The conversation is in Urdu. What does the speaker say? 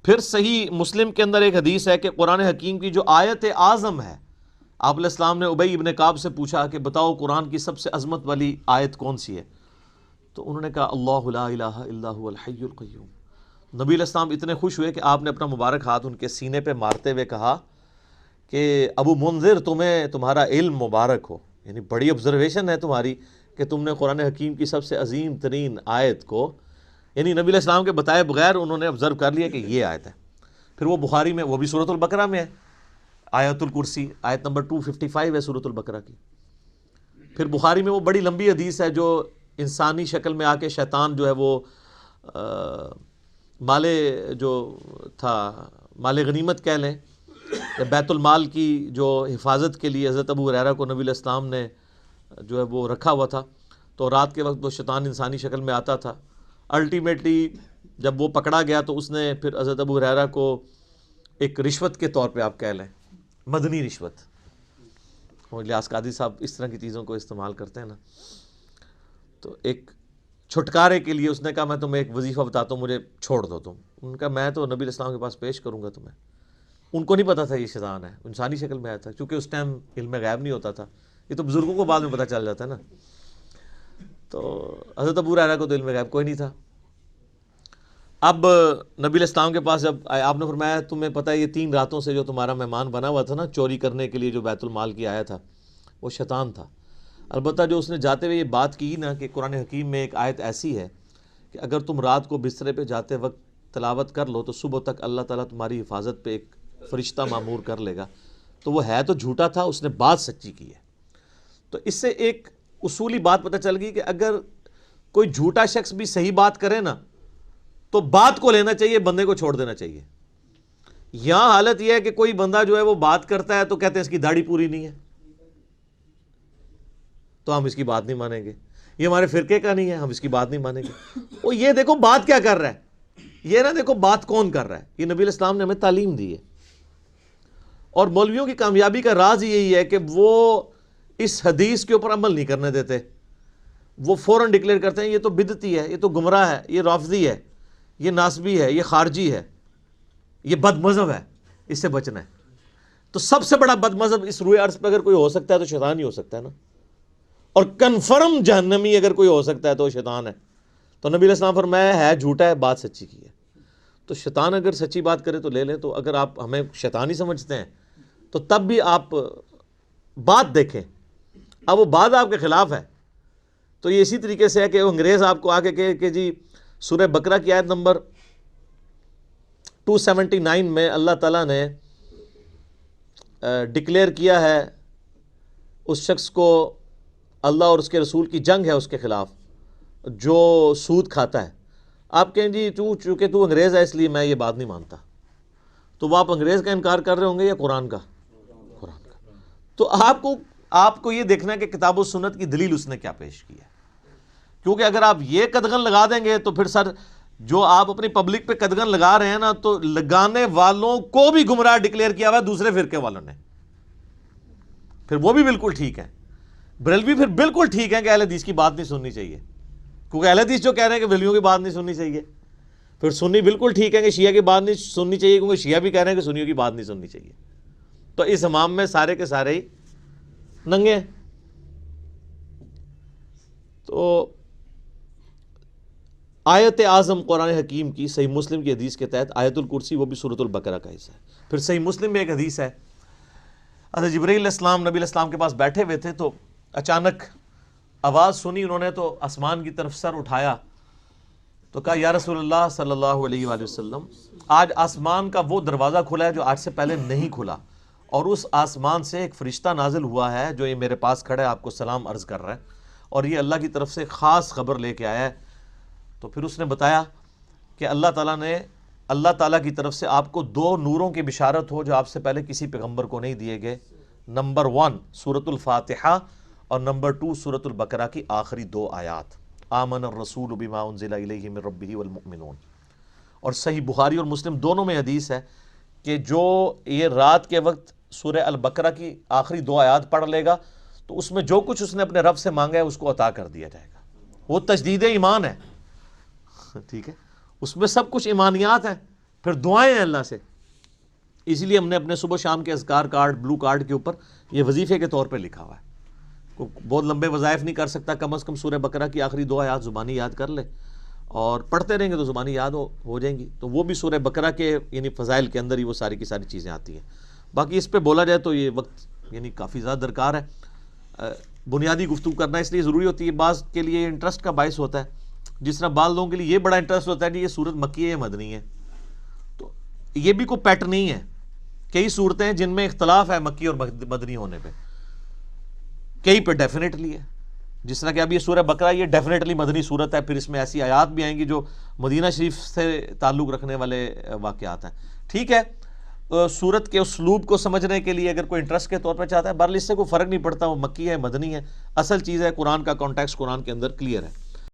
پھر صحیح مسلم کے اندر ایک حدیث ہے کہ قرآن حکیم کی جو آیت اعظم ہے، آپ علیہ السلام نے ابی ابن کعب سے پوچھا کہ بتاؤ قرآن کی سب سے عظمت والی آیت کون سی ہے، تو انہوں نے کہا اللہ لا الہ الا هو الحی القیوم۔ نبی علیہ السلام اتنے خوش ہوئے کہ آپ نے اپنا مبارک ہاتھ ان کے سینے پہ مارتے ہوئے کہا کہ ابو منذر تمہیں تمہارا علم مبارک ہو، یعنی بڑی آبزرویشن ہے تمہاری کہ تم نے قرآن حکیم کی سب سے عظیم ترین آیت کو، یعنی نبی علیہ السلام کے بتائے بغیر انہوں نے آبزرو کر لیا کہ یہ آیت ہے۔ پھر وہ بخاری میں، وہ بھی سورۃ البقرہ میں ہے، آیت الکرسی آیت نمبر 255 ہے سورۃ البقرہ کی۔ پھر بخاری میں وہ بڑی لمبی حدیث ہے جو انسانی شکل میں آ کے شیطان جو ہے وہ مال جو تھا، مال غنیمت کہہ لیں، بیت المال کی جو حفاظت کے لیے حضرت ابو ہریرہ کو نبی علیہ السلام نے جو ہے وہ رکھا ہوا تھا، تو رات کے وقت وہ شیطان انسانی شکل میں آتا تھا۔ الٹیمیٹلی جب وہ پکڑا گیا تو اس نے پھر حضرت ابو ہریرہ کو ایک رشوت کے طور پہ آپ کہہ لیں، مدنی رشوت، اور الیاس قادری صاحب اس طرح کی چیزوں کو استعمال کرتے ہیں نا، تو ایک چھٹکارے کے لیے اس نے کہا میں تمہیں ایک وظیفہ بتاتا ہوں، مجھے چھوڑ دو تم۔ ان کا میں تو نبی علیہ السلام کے پاس پیش کروں گا تمہیں۔ ان کو نہیں پتا تھا یہ شیطان ہے، انسانی شکل میں آیا تھا، کیونکہ اس ٹائم علم غیب نہیں ہوتا تھا، یہ تو بزرگوں کو بعد میں پتہ چل جاتا ہے نا۔ تو حضرت ابو ہریرہ کو تو علم غیب کوئی نہیں تھا۔ اب نبی علیہ السلام کے پاس جب آپ نے فرمایا تمہیں پتہ ہے یہ 3 راتوں سے جو تمہارا مہمان بنا ہوا تھا نا چوری کرنے کے لیے جو بیت المال کی آیا تھا، وہ شیطان تھا۔ البتہ جو اس نے جاتے ہوئے یہ بات کی نا کہ قرآن حکیم میں ایک آیت ایسی ہے کہ اگر تم رات کو بسترے پہ جاتے وقت تلاوت کر لو تو صبح تک اللہ تعالیٰ تمہاری حفاظت پہ ایک فرشتہ معمور کر لے گا، تو وہ ہے تو جھوٹا تھا، اس نے بات سچی کی ہے۔ تو اس سے ایک اصولی بات پتہ چل گئی کہ اگر کوئی جھوٹا شخص بھی صحیح بات کرے نا تو بات کو لینا چاہیے، بندے کو چھوڑ دینا چاہیے۔ یہاں حالت یہ ہے کہ کوئی بندہ جو ہے وہ بات کرتا ہے تو کہتے ہیں اس کی داڑھی پوری نہیں ہے تو ہم اس کی بات نہیں مانیں گے، یہ ہمارے فرقے کا نہیں ہے ہم اس کی بات نہیں مانیں گے۔ وہ یہ دیکھو بات کیا کر رہا ہے، یہ نہ دیکھو بات کون کر رہا ہے۔ یہ نبی علیہ السلام نے ہمیں تعلیم دی ہے، اور مولویوں کی کامیابی کا راز یہی ہے کہ وہ اس حدیث کے اوپر عمل نہیں کرنے دیتے، وہ فوراً ڈکلیئر کرتے ہیں یہ تو بدعتی ہے، یہ تو گمراہ ہے، یہ رافضی ہے، یہ ناسبی ہے، یہ خارجی ہے، یہ بد مذہب ہے، اس سے بچنا ہے۔ تو سب سے بڑا بد مذہب اس روئے عرض پہ اگر کوئی ہو سکتا ہے تو شیطان ہی ہو سکتا ہے نا، اور کنفرم جہنمی اگر کوئی ہو سکتا ہے تو وہ شیطان ہے۔ تو نبی علیہ السلام فرمایا ہے جھوٹا ہے، بات سچی کی ہے۔ تو شیطان اگر سچی بات کرے تو لے لیں، تو اگر آپ ہمیں شیطان ہی سمجھتے ہیں تو تب بھی آپ بات دیکھیں، اب وہ بات آپ کے خلاف ہے۔ تو یہ اسی طریقے سے ہے کہ وہ انگریز آپ کو آگے کہے کہ جی سورہ بقرہ کی آیت نمبر 279 میں اللہ تعالیٰ نے ڈکلیئر کیا ہے اس شخص کو، اللہ اور اس کے رسول کی جنگ ہے اس کے خلاف جو سود کھاتا ہے۔ آپ کہیں جی چونکہ تو انگریز ہے اس لیے میں یہ بات نہیں مانتا، تو وہ آپ انگریز کا انکار کر رہے ہوں گے یا قرآن کا؟ قرآن کا۔ تو آپ کو یہ دیکھنا ہے کہ کتاب و سنت کی دلیل اس نے کیا پیش کی ہے، کیونکہ اگر آپ یہ قدغن لگا دیں گے تو پھر سر جو آپ اپنی پبلک پہ قدغن لگا رہے ہیں نا، تو لگانے والوں کو بھی گمراہ ڈکلیئر کیا ہوا ہے دوسرے فرقے والوں نے، پھر وہ بھی بالکل ٹھیک ہے۔ بریلوی پھر بالکل ٹھیک ہے کہ اہل حدیث کی بات نہیں سننی چاہیے، کیونکہ اہل حدیث جو کہہ رہے ہیں کہ بریلویوں کی بات نہیں سننی چاہیے۔ پھر سنی بالکل ٹھیک ہے کہ شیعہ کی بات نہیں سننی چاہیے، کیونکہ شیعہ بھی کہہ رہے ہیں کہ سنیوں کی بات نہیں سننی چاہیے۔ تو اس امام میں سارے کے سارے ہی ننگے ہیں۔ تو آیت اعظم قرآن حکیم کی صحیح مسلم کی حدیث کے تحت آیت الکرسی، وہ بھی سورۃ البقرہ کا حصہ ہے۔ پھر صحیح مسلم میں ایک حدیث ہے، حضرت جبرائیل علیہ السلام نبی علیہ السلام کے پاس بیٹھے ہوئے تھے تو اچانک آواز سنی، انہوں نے تو آسمان کی طرف سر اٹھایا تو کہا یا رسول اللہ صلی اللہ علیہ وآلہ وسلم، آج آسمان کا وہ دروازہ کھلا ہے جو آج سے پہلے نہیں کھلا، اور اس آسمان سے ایک فرشتہ نازل ہوا ہے جو یہ میرے پاس کھڑا ہے، آپ کو سلام عرض کر رہا ہے، اور یہ اللہ کی طرف سے خاص خبر لے کے آیا ہے۔ تو پھر اس نے بتایا کہ اللہ تعالیٰ کی طرف سے آپ کو 2 نوروں کی بشارت ہو جو آپ سے پہلے کسی پیغمبر کو نہیں دیے گئے۔ نمبر 1 سورۃ الفاتحہ، اور نمبر 2 سورۃ البقرہ کی آخری 2 آیات، آمن الرسول بما انزل الیہ من ربہ والمؤمنون۔ اور صحیح بخاری اور مسلم دونوں میں حدیث ہے کہ جو یہ رات کے وقت سورہ البقرہ کی آخری 2 آیات پڑھ لے گا تو اس میں جو کچھ اس نے اپنے رب سے مانگا ہے اس کو عطا کر دیا جائے گا۔ وہ تجدید ایمان ہے، ٹھیک ہے، اس میں سب کچھ ایمانیات ہیں پھر دعائیں ہیں اللہ سے. اسی لیے ہم نے اپنے صبح شام کے اذکار کارڈ، بلو کارڈ کے اوپر یہ وظیفے کے طور پہ لکھا ہوا ہے. بہت لمبے وظائف نہیں کر سکتا، کم از کم سورہ بقرہ کی آخری 2 آیات زبانی یاد کر لے، اور پڑھتے رہیں گے تو زبانی یاد ہو جائیں گی. تو وہ بھی سورہ بقرہ کے یعنی فضائل کے اندر ہی وہ ساری کی ساری چیزیں آتی ہیں. باقی اس پہ بولا جائے تو یہ وقت یعنی کافی زیادہ درکار ہے. بنیادی گفتگو کرنا اس لیے ضروری ہوتی ہے، بعض کے لیے انٹرسٹ کا باعث ہوتا ہے. جس طرح بعض لوگوں کے لیے یہ بڑا انٹرسٹ ہوتا ہے کہ یہ سورت مکی ہے یا مدنی ہے. تو یہ بھی کوئی پیٹرن نہیں ہے. کئی صورتیں ہیں جن میں اختلاف ہے مکی اور مدنی ہونے پہ، کئی پہ ڈیفینیٹلی ہے. جس طرح کہ اب یہ سورہ بقرہ یہ ڈیفینیٹلی مدنی صورت ہے. پھر اس میں ایسی آیات بھی آئیں گی جو مدینہ شریف سے تعلق رکھنے والے واقعات ہیں. ٹھیک ہے، سورت کے اسلوب کو سمجھنے کے لیے اگر کوئی انٹرسٹ کے طور پہ چاہتا ہے، بہرحال اس سے کوئی فرق نہیں پڑتا وہ مکی ہے مدنی ہے. اصل چیز ہے قرآن کا کانٹیکسٹ قرآن کے اندر کلیئر ہے.